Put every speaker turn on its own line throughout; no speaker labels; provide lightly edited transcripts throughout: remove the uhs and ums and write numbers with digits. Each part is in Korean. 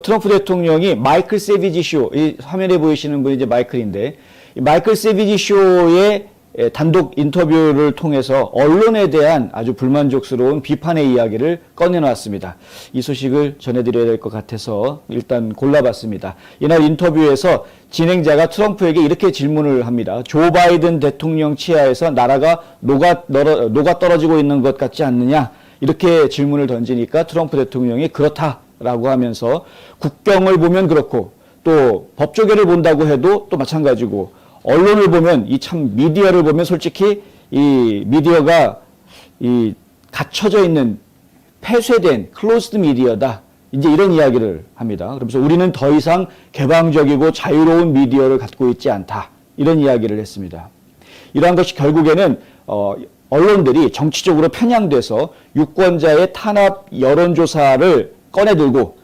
트럼프 대통령이 마이클 세비지 쇼, 이 화면에 보이시는 분이 이제 마이클인데, 이 마이클 세비지 쇼의 단독 인터뷰를 통해서 언론에 대한 아주 불만족스러운 비판의 이야기를 꺼내놨습니다. 이 소식을 전해드려야 될 것 같아서 일단 골라봤습니다. 이날 인터뷰에서 진행자가 트럼프에게 이렇게 질문을 합니다. 조 바이든 대통령 치하에서 나라가 녹아 떨어지고 있는 것 같지 않느냐? 이렇게 질문을 던지니까 트럼프 대통령이 그렇다라고 하면서 국경을 보면 그렇고 또 법조계를 본다고 해도 또 마찬가지고 언론을 보면 이 참 미디어를 보면 솔직히 이 미디어가 이 갇혀져 있는 폐쇄된 클로즈드 미디어다. 이제 이런 이야기를 합니다. 그러면서 우리는 더 이상 개방적이고 자유로운 미디어를 갖고 있지 않다. 이런 이야기를 했습니다. 이러한 것이 결국에는 언론들이 정치적으로 편향돼서 유권자의 탄압 여론조사를 꺼내들고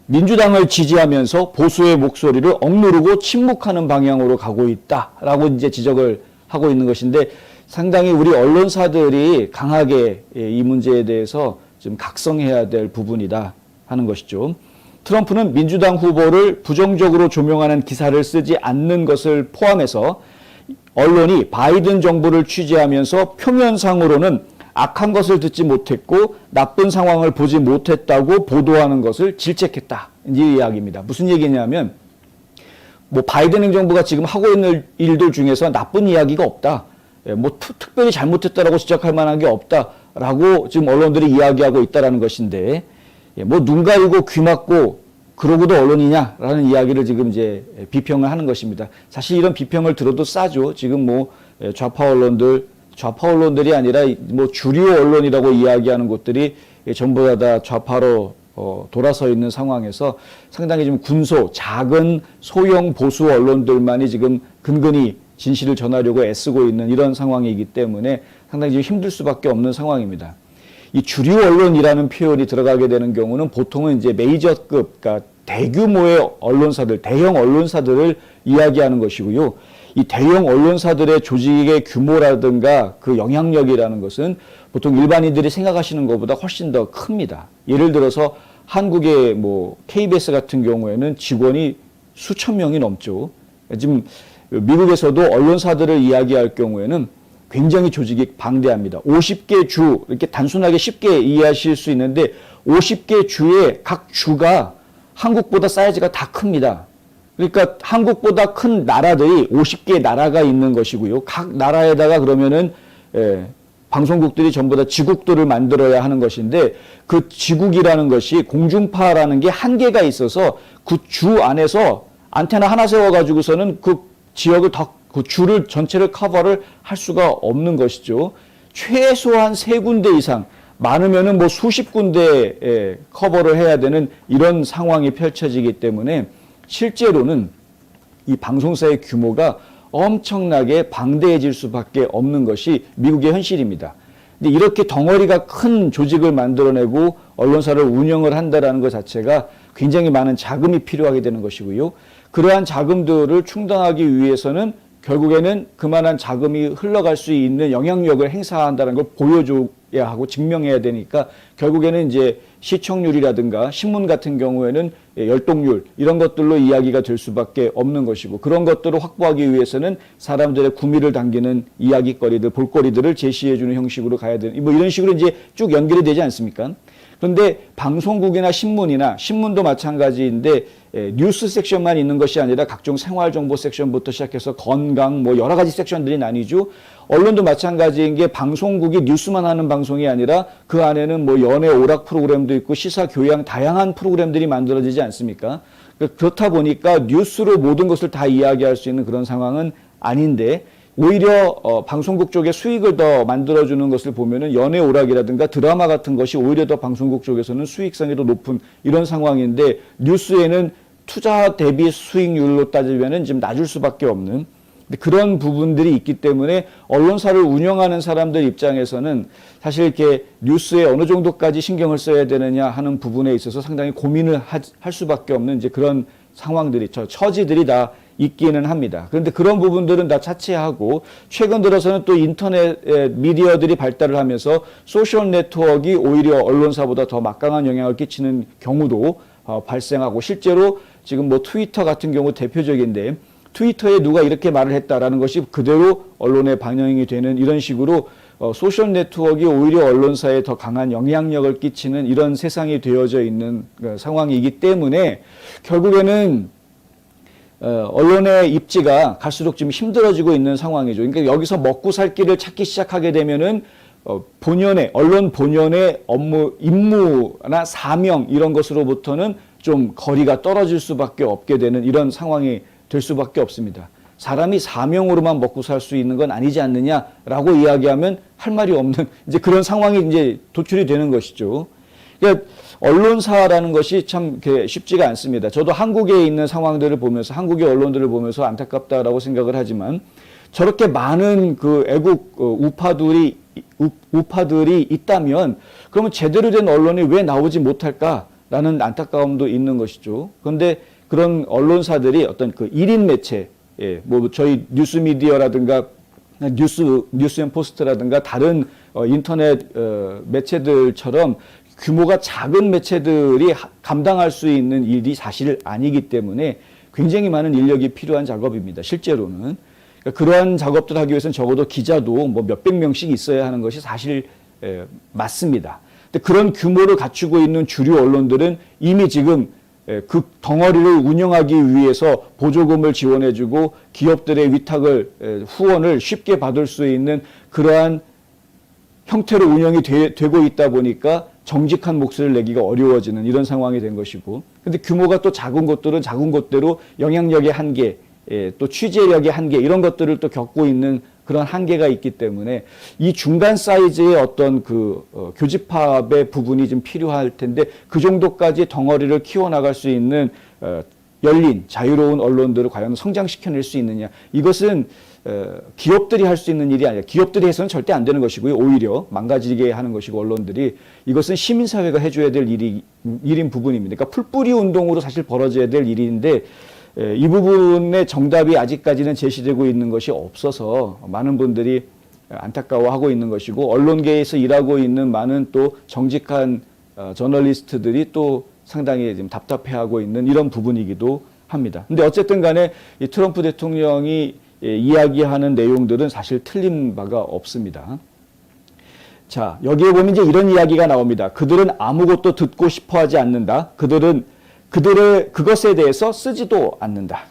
민주당을 지지하면서 보수의 목소리를 억누르고 침묵하는 방향으로 가고 있다라고 이제 지적을 하고 있는 것인데 상당히 우리 언론사들이 강하게 이 문제에 대해서 좀 각성해야 될 부분이다 하는 것이죠. 트럼프는 민주당 후보를 부정적으로 조명하는 기사를 쓰지 않는 것을 포함해서 언론이 바이든 정부를 취재하면서 표면상으로는 악한 것을 듣지 못했고 나쁜 상황을 보지 못했다고 보도하는 것을 질책했다. 이 이야기입니다. 무슨 얘기냐면 뭐 바이든 행정부가 지금 하고 있는 일들 중에서 나쁜 이야기가 없다. 뭐 특별히 잘못했다라고 지적할 만한 게 없다라고 지금 언론들이 이야기하고 있다라는 것인데 뭐 눈 가리고 귀 막고 그러고도 언론이냐라는 이야기를 지금 이제 비평을 하는 것입니다. 사실 이런 비평을 들어도 싸죠. 지금 뭐 좌파 언론들이 아니라 뭐 주류 언론이라고 이야기하는 곳들이 전부 다 좌파로 돌아서 있는 상황에서 상당히 좀 작은 소형 보수 언론들만이 지금 근근히 진실을 전하려고 애쓰고 있는 이런 상황이기 때문에 상당히 좀 힘들 수밖에 없는 상황입니다. 이 주류 언론이라는 표현이 들어가게 되는 경우는 보통은 이제 메이저급, 그러니까 대규모의 언론사들, 대형 언론사들을 이야기하는 것이고요. 이 대형 언론사들의 조직의 규모라든가 그 영향력이라는 것은 보통 일반인들이 생각하시는 것보다 훨씬 더 큽니다. 예를 들어서 한국의 뭐 KBS 같은 경우에는 직원이 수천 명이 넘죠. 지금 미국에서도 언론사들을 이야기할 경우에는 굉장히 조직이 방대합니다. 50개 주, 이렇게 단순하게 쉽게 이해하실 수 있는데 50개 주의 각 주가 한국보다 사이즈가 다 큽니다. 그러니까 한국보다 큰 나라들이 50개의 나라가 있는 것이고요. 각 나라에다가 그러면은 방송국들이 전부 다 지국들을 만들어야 하는 것인데 그 지국이라는 것이 공중파라는 게 한계가 있어서 그 주 안에서 안테나 하나 세워가지고서는 그 지역을 그 주를 전체를 커버를 할 수가 없는 것이죠. 최소한 3군데 이상, 많으면은 뭐 수십 군데 커버를 해야 되는 이런 상황이 펼쳐지기 때문에 실제로는 이 방송사의 규모가 엄청나게 방대해질 수밖에 없는 것이 미국의 현실입니다. 근데 이렇게 덩어리가 큰 조직을 만들어내고 언론사를 운영을 한다는 것 자체가 굉장히 많은 자금이 필요하게 되는 것이고요. 그러한 자금들을 충당하기 위해서는 결국에는 그만한 자금이 흘러갈 수 있는 영향력을 행사한다는 걸 보여줘야 하고 증명해야 되니까 결국에는 이제 시청률이라든가 신문 같은 경우에는 열독률 이런 것들로 이야기가 될 수밖에 없는 것이고 그런 것들을 확보하기 위해서는 사람들의 구미를 당기는 이야기거리들, 볼거리들을 제시해주는 형식으로 가야 되는 뭐 이런 식으로 이제 쭉 연결이 되지 않습니까? 그런데 방송국이나 신문도 마찬가지인데 뉴스 섹션만 있는 것이 아니라 각종 생활정보 섹션부터 시작해서 건강 뭐 여러 가지 섹션들이 나뉘죠. 언론도 마찬가지인 게 방송국이 뉴스만 하는 방송이 아니라 그 안에는 뭐 연애 오락 프로그램도 있고 시사 교양 다양한 프로그램들이 만들어지지 않습니까? 그렇다 보니까 뉴스로 모든 것을 다 이야기할 수 있는 그런 상황은 아닌데 오히려 방송국 쪽에 수익을 더 만들어주는 것을 보면은 연애 오락이라든가 드라마 같은 것이 오히려 더 방송국 쪽에서는 수익성이 더 높은 이런 상황인데 뉴스에는 투자 대비 수익률로 따지면은 지금 낮을 수밖에 없는 그런 부분들이 있기 때문에 언론사를 운영하는 사람들 입장에서는 사실 이렇게 뉴스에 어느 정도까지 신경을 써야 되느냐 하는 부분에 있어서 상당히 고민을 할 수밖에 없는 이제 그런 상황들이 처지들이 다 있기는 합니다. 그런데 그런 부분들은 다 차치하고 최근 들어서는 또 인터넷 미디어들이 발달을 하면서 소셜 네트워크가 오히려 언론사보다 더 막강한 영향을 끼치는 경우도 발생하고 실제로 지금 뭐 트위터 같은 경우 대표적인데 트위터에 누가 이렇게 말을 했다라는 것이 그대로 언론에 반영이 되는 이런 식으로 소셜 네트워크가 오히려 언론사에 더 강한 영향력을 끼치는 이런 세상이 되어져 있는 상황이기 때문에 결국에는 언론의 입지가 갈수록 좀 힘들어지고 있는 상황이죠. 그러니까 여기서 먹고 살 길을 찾기 시작하게 되면은 언론 본연의 업무, 임무나 사명 이런 것으로부터는 좀 거리가 떨어질 수밖에 없게 되는 이런 상황이 될 수밖에 없습니다. 사람이 사명으로만 먹고 살 수 있는 건 아니지 않느냐라고 이야기하면 할 말이 없는 이제 그런 상황이 이제 도출이 되는 것이죠. 그러니까 언론사라는 것이 참 쉽지가 않습니다. 저도 한국에 있는 상황들을 보면서 한국의 언론들을 보면서 안타깝다라고 생각을 하지만 저렇게 많은 그 애국 우파들이 있다면 그러면 제대로 된 언론이 왜 나오지 못할까라는 안타까움도 있는 것이죠. 그런데 그런 언론사들이 어떤 그 1인 매체, 뭐 저희 뉴스미디어라든가 뉴스앤포스트라든가 다른 인터넷 매체들처럼 규모가 작은 매체들이 감당할 수 있는 일이 사실 아니기 때문에 굉장히 많은 인력이 필요한 작업입니다. 실제로는. 그러니까 그러한 작업들 하기 위해서는 적어도 기자도 뭐 몇백 명씩 있어야 하는 것이 사실 맞습니다. 근데 그런 규모를 갖추고 있는 주류 언론들은 이미 지금 그 덩어리를 운영하기 위해서 보조금을 지원해주고 기업들의 위탁을 후원을 쉽게 받을 수 있는 그러한 형태로 운영이 되고 있다 보니까 정직한 목소리를 내기가 어려워지는 이런 상황이 된 것이고, 근데 규모가 또 작은 곳들은 작은 곳대로 영향력의 한계, 또 취재력의 한계 이런 것들을 또 겪고 있는 그런 한계가 있기 때문에 이 중간 사이즈의 어떤 교집합의 부분이 좀 필요할 텐데 그 정도까지 덩어리를 키워나갈 수 있는 열린 자유로운 언론들을 과연 성장시켜낼 수 있느냐, 이것은 기업들이 할 수 있는 일이 아니라 기업들이 해서는 절대 안 되는 것이고요. 오히려 망가지게 하는 것이고 언론들이 이것은 시민사회가 해줘야 될 일인 부분입니다. 그러니까 풀뿌리 운동으로 사실 벌어져야 될 일인데 이 부분의 정답이 아직까지는 제시되고 있는 것이 없어서 많은 분들이 안타까워하고 있는 것이고 언론계에서 일하고 있는 많은 또 정직한 저널리스트들이 또 상당히 지금 답답해하고 있는 이런 부분이기도 합니다. 근데 어쨌든 간에 이 트럼프 대통령이 이야기하는 내용들은 사실 틀린 바가 없습니다. 자, 여기에 보면 이제 이런 이야기가 나옵니다. 그들은 아무것도 듣고 싶어 하지 않는다. 그것에 대해서 쓰지도 않는다.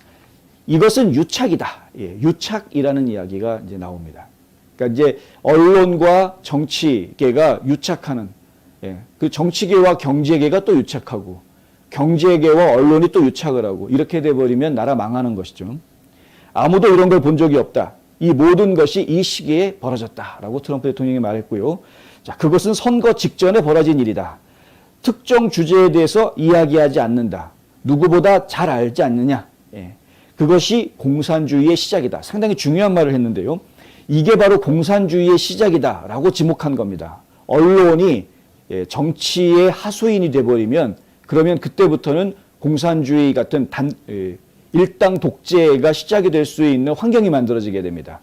이것은 유착이다. 유착이라는 이야기가 이제 나옵니다. 그러니까 이제 언론과 정치계가 유착하는, 그 정치계와 경제계가 또 유착하고, 경제계와 언론이 또 유착을 하고, 이렇게 돼버리면 나라 망하는 것이죠. 아무도 이런 걸 본 적이 없다. 이 모든 것이 이 시기에 벌어졌다라고 트럼프 대통령이 말했고요. 자, 그것은 선거 직전에 벌어진 일이다. 특정 주제에 대해서 이야기하지 않는다. 누구보다 잘 알지 않느냐. 그것이 공산주의의 시작이다. 상당히 중요한 말을 했는데요. 이게 바로 공산주의의 시작이다라고 지목한 겁니다. 언론이 정치의 하수인이 돼버리면 그러면 그때부터는 공산주의 같은 일당 독재가 시작이 될 수 있는 환경이 만들어지게 됩니다.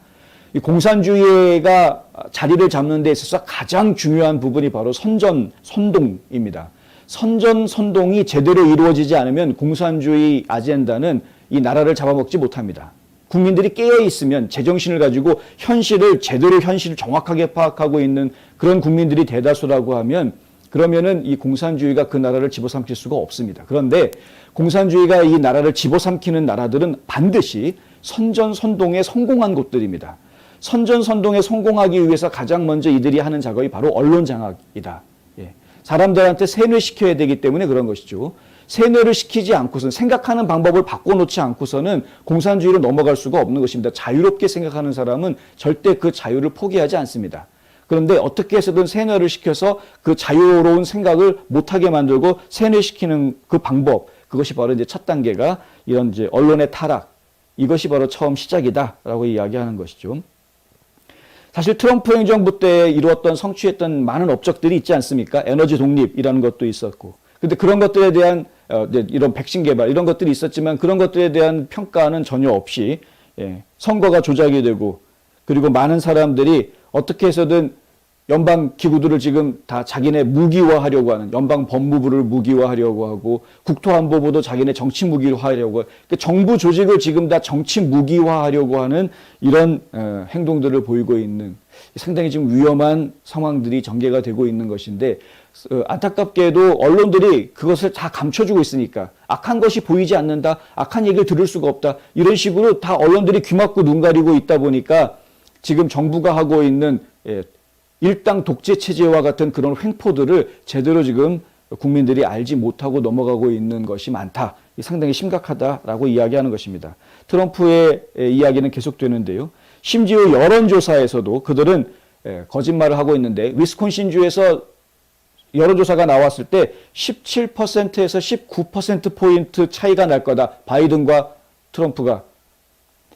이 공산주의가 자리를 잡는 데 있어서 가장 중요한 부분이 바로 선동입니다. 선동이 제대로 이루어지지 않으면 공산주의 아젠다는 이 나라를 잡아먹지 못합니다. 국민들이 깨어있으면 제정신을 가지고 현실을 정확하게 파악하고 있는 그런 국민들이 대다수라고 하면 그러면은 이 공산주의가 그 나라를 집어삼킬 수가 없습니다. 그런데 공산주의가 이 나라를 집어삼키는 나라들은 반드시 선동에 성공한 곳들입니다. 선동에 성공하기 위해서 가장 먼저 이들이 하는 작업이 바로 언론 장악이다. 사람들한테 세뇌시켜야 되기 때문에 그런 것이죠. 세뇌를 시키지 않고서는 생각하는 방법을 바꿔놓지 않고서는 공산주의로 넘어갈 수가 없는 것입니다. 자유롭게 생각하는 사람은 절대 그 자유를 포기하지 않습니다. 그런데 어떻게 해서든 세뇌를 시켜서 그 자유로운 생각을 못하게 만들고 세뇌시키는 그 방법, 그것이 바로 이제 첫 단계가 이런 이제 언론의 타락, 이것이 바로 처음 시작이다라고 이야기하는 것이죠. 사실 트럼프 행정부 때 이루었던 성취했던 많은 업적들이 있지 않습니까? 에너지 독립이라는 것도 있었고. 근데 그런 것들에 대한 이런 백신 개발 이런 것들이 있었지만 그런 것들에 대한 평가는 전혀 없이 선거가 조작이 되고 그리고 많은 사람들이 어떻게 해서든 연방 기구들을 지금 다 자기네 무기화하려고 하는, 연방 법무부를 무기화하려고 하고 국토안보부도 자기네 정치 무기화하려고 하고, 그러니까 정부 조직을 지금 다 정치 무기화하려고 하는 이런 행동들을 보이고 있는 상당히 지금 위험한 상황들이 전개가 되고 있는 것인데, 안타깝게도 언론들이 그것을 다 감춰주고 있으니까 악한 것이 보이지 않는다, 악한 얘기를 들을 수가 없다, 이런 식으로 다 언론들이 귀 막고 눈 가리고 있다 보니까 지금 정부가 하고 있는 일당 독재 체제와 같은 그런 횡포들을 제대로 지금 국민들이 알지 못하고 넘어가고 있는 것이 많다. 상당히 심각하다라고 이야기하는 것입니다. 트럼프의 이야기는 계속되는데요. 심지어 여론조사에서도 그들은 거짓말을 하고 있는데, 위스콘신주에서 여론조사가 나왔을 때 17%에서 19%포인트 차이가 날 거다. 바이든과 트럼프가.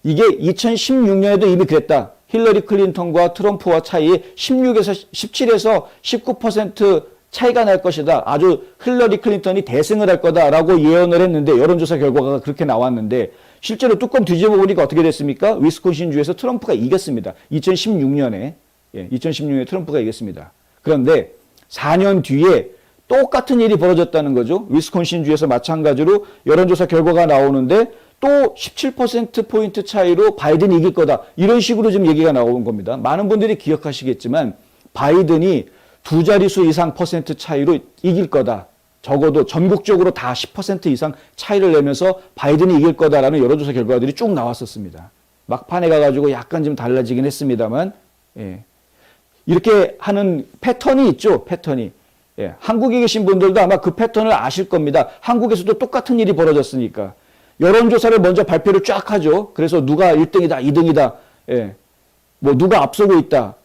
이게 2016년에도 이미 그랬다. 힐러리 클린턴과 트럼프와 차이 17에서 19% 차이가 날 것이다. 아주 힐러리 클린턴이 대승을 할 거다라고 예언을 했는데, 여론조사 결과가 그렇게 나왔는데 실제로 뚜껑 뒤집어 보니까 어떻게 됐습니까? 위스콘신주에서 트럼프가 이겼습니다. 2016년에. 2016년에 트럼프가 이겼습니다. 그런데 4년 뒤에 똑같은 일이 벌어졌다는 거죠. 위스콘신주에서 마찬가지로 여론조사 결과가 나오는데 또 17%포인트 차이로 바이든이 이길 거다. 이런 식으로 지금 얘기가 나오는 겁니다. 많은 분들이 기억하시겠지만 바이든이 두 자릿수 이상 퍼센트 차이로 이길 거다. 적어도 전국적으로 다 10% 이상 차이를 내면서 바이든이 이길 거다라는 여론조사 결과들이 쭉 나왔었습니다. 막판에 가가지고 약간 좀 달라지긴 했습니다만, 이렇게 하는 패턴이 있죠. 패턴이. 한국에 계신 분들도 아마 그 패턴을 아실 겁니다. 한국에서도 똑같은 일이 벌어졌으니까. 여론조사를 먼저 발표를 쫙 하죠. 그래서 누가 1등이다, 2등이다, 뭐 누가 앞서고 있다.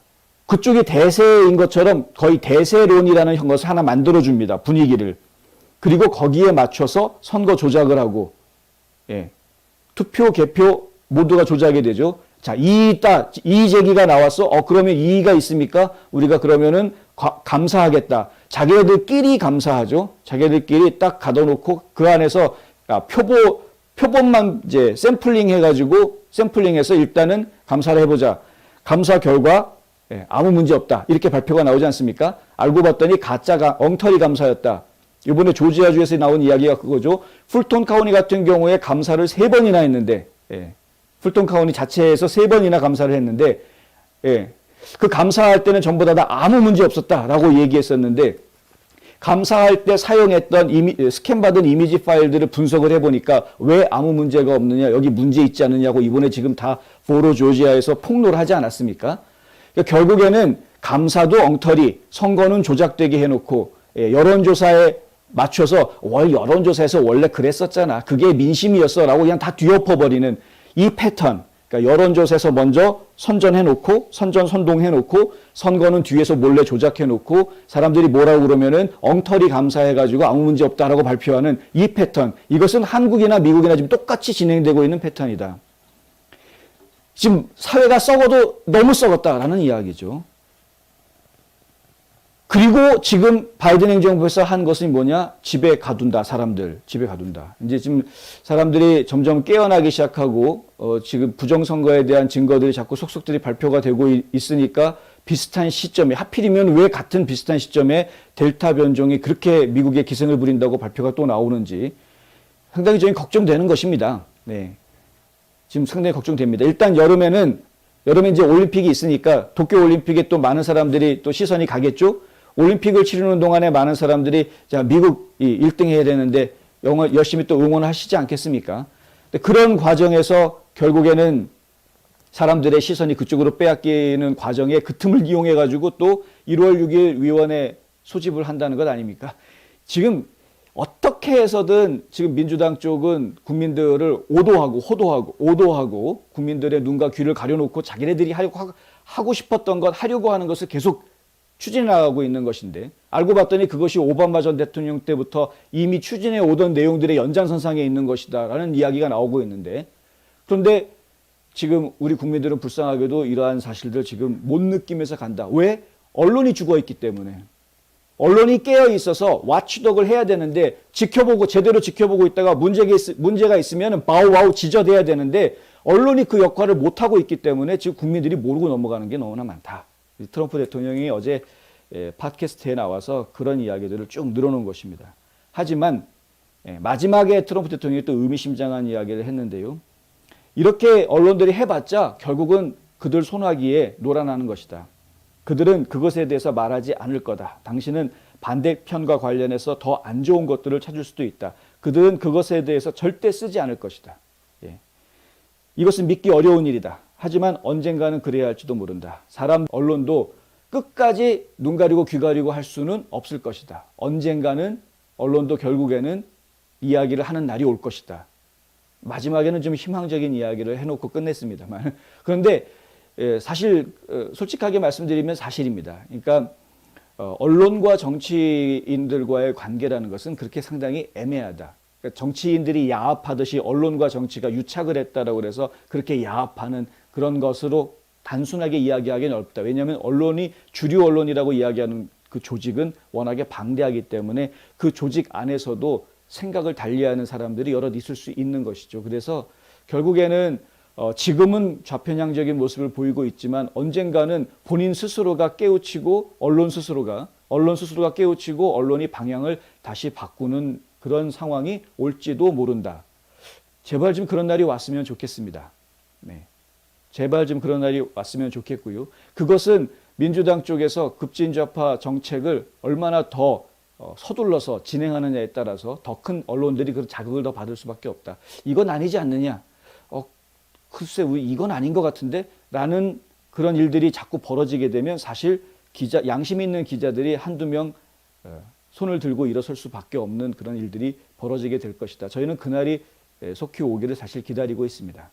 그쪽이 대세인 것처럼 거의 대세론이라는 것을 하나 만들어줍니다. 분위기를. 그리고 거기에 맞춰서 선거 조작을 하고, 투표, 개표 모두가 조작이 되죠. 자, 이의 제기가 나왔어. 그러면 이의가 있습니까? 우리가 그러면은 감사하겠다. 자기들끼리 감사하죠. 자기들끼리 딱 가둬놓고 그 안에서 표본만 이제 샘플링해서 일단은 감사를 해보자. 감사 결과 아무 문제 없다. 이렇게 발표가 나오지 않습니까? 알고 봤더니 가짜가 엉터리 감사였다. 이번에 조지아주에서 나온 이야기가 그거죠. 풀톤 카운티 같은 경우에 감사를 3번이나 했는데, 풀톤 카운티 자체에서 3번이나 감사를 했는데, 그 감사할 때는 전부 다 아무 문제 없었다라고 얘기했었는데, 감사할 때 사용했던 스캔받은 이미지 파일들을 분석을 해보니까 왜 아무 문제가 없느냐, 여기 문제 있지 않느냐고 이번에 지금 다 포로 조지아에서 폭로를 하지 않았습니까? 그러니까 결국에는 감사도 엉터리, 선거는 조작되게 해놓고, 여론조사에 맞춰서 여론조사에서 원래 그랬었잖아, 그게 민심이었어 라고 그냥 다 뒤엎어버리는 이 패턴. 그러니까 여론조사에서 먼저 선전해놓고, 선동해놓고, 선거는 뒤에서 몰래 조작해놓고, 사람들이 뭐라고 그러면은 엉터리 감사해가지고 아무 문제 없다라고 발표하는 이 패턴. 이것은 한국이나 미국이나 지금 똑같이 진행되고 있는 패턴이다. 지금 사회가 썩어도 너무 썩었다라는 이야기죠. 그리고 지금 바이든 행정부에서 한 것은 뭐냐? 집에 가둔다, 사람들. 집에 가둔다. 이제 지금 사람들이 점점 깨어나기 시작하고, 지금 부정선거에 대한 증거들이 자꾸 속속들이 발표가 되고 있으니까 비슷한 시점에, 하필이면 왜 같은 비슷한 시점에 델타 변종이 그렇게 미국에 기승을 부린다고 발표가 또 나오는지 상당히 저희 걱정되는 것입니다. 지금 상당히 걱정됩니다. 일단 여름에 이제 올림픽이 있으니까 도쿄 올림픽에 또 많은 사람들이 또 시선이 가겠죠? 올림픽을 치르는 동안에 많은 사람들이 자, 미국이 1등 해야 되는데 열심히 또 응원을 하시지 않겠습니까? 그런 과정에서 결국에는 사람들의 시선이 그쪽으로 빼앗기는 과정에 그 틈을 이용해 가지고 또 1월 6일 위원회 소집을 한다는 것 아닙니까? 지금 어떻게 해서든 지금 민주당 쪽은 국민들을 오도하고 국민들의 눈과 귀를 가려놓고 자기네들이 하고 싶었던 것, 하려고 하는 것을 계속 추진해 나가고 있는 것인데, 알고 봤더니 그것이 오바마 전 대통령 때부터 이미 추진해 오던 내용들의 연장선상에 있는 것이다 라는 이야기가 나오고 있는데, 그런데 지금 우리 국민들은 불쌍하게도 이러한 사실들 지금 못 느끼면서 간다. 왜? 언론이 죽어 있기 때문에. 언론이 깨어 있어서 와치독을 해야 되는데, 제대로 지켜보고 있다가 문제가 있으면 바우바우 지저대야 되는데, 언론이 그 역할을 못하고 있기 때문에 지금 국민들이 모르고 넘어가는 게 너무나 많다. 트럼프 대통령이 어제 팟캐스트에 나와서 그런 이야기들을 쭉 늘어놓은 것입니다. 하지만 마지막에 트럼프 대통령이 또 의미심장한 이야기를 했는데요. 이렇게 언론들이 해봤자 결국은 그들 손아귀에 놀아나는 것이다. 그들은 그것에 대해서 말하지 않을 거다. 당신은 반대편과 관련해서 더 안 좋은 것들을 찾을 수도 있다. 그들은 그것에 대해서 절대 쓰지 않을 것이다. 예. 이것은 믿기 어려운 일이다. 하지만 언젠가는 그래야 할지도 모른다. 사람 언론도 끝까지 눈 가리고 귀 가리고 할 수는 없을 것이다. 언젠가는 언론도 결국에는 이야기를 하는 날이 올 것이다. 마지막에는 좀 희망적인 이야기를 해놓고 끝냈습니다만. 그런데 사실 솔직하게 말씀드리면 사실입니다. 그러니까 언론과 정치인들과의 관계라는 것은 그렇게 상당히 애매하다. 그러니까 정치인들이 야합하듯이 언론과 정치가 유착을 했다라고 해서 그렇게 야합하는 그런 것으로 단순하게 이야기하기는 어렵다. 왜냐하면 언론이 주류 언론이라고 이야기하는 그 조직은 워낙에 방대하기 때문에 그 조직 안에서도 생각을 달리하는 사람들이 여럿 있을 수 있는 것이죠. 그래서 결국에는 지금은 좌편향적인 모습을 보이고 있지만 언젠가는 본인 스스로가 깨우치고 언론 스스로가 깨우치고 언론이 방향을 다시 바꾸는 그런 상황이 올지도 모른다. 제발 좀 그런 날이 왔으면 좋겠습니다. 네. 제발 좀 그런 날이 왔으면 좋겠고요. 그것은 민주당 쪽에서 급진좌파 정책을 얼마나 더 서둘러서 진행하느냐에 따라서 더 큰 언론들이 그 자극을 더 받을 수밖에 없다. 이건 아니지 않느냐. 글쎄 이건 아닌 것 같은데 라는 그런 일들이 자꾸 벌어지게 되면 사실 양심 있는 기자들이 한두 명 손을 들고 일어설 수밖에 없는 그런 일들이 벌어지게 될 것이다. 저희는 그날이 속히 오기를 사실 기다리고 있습니다.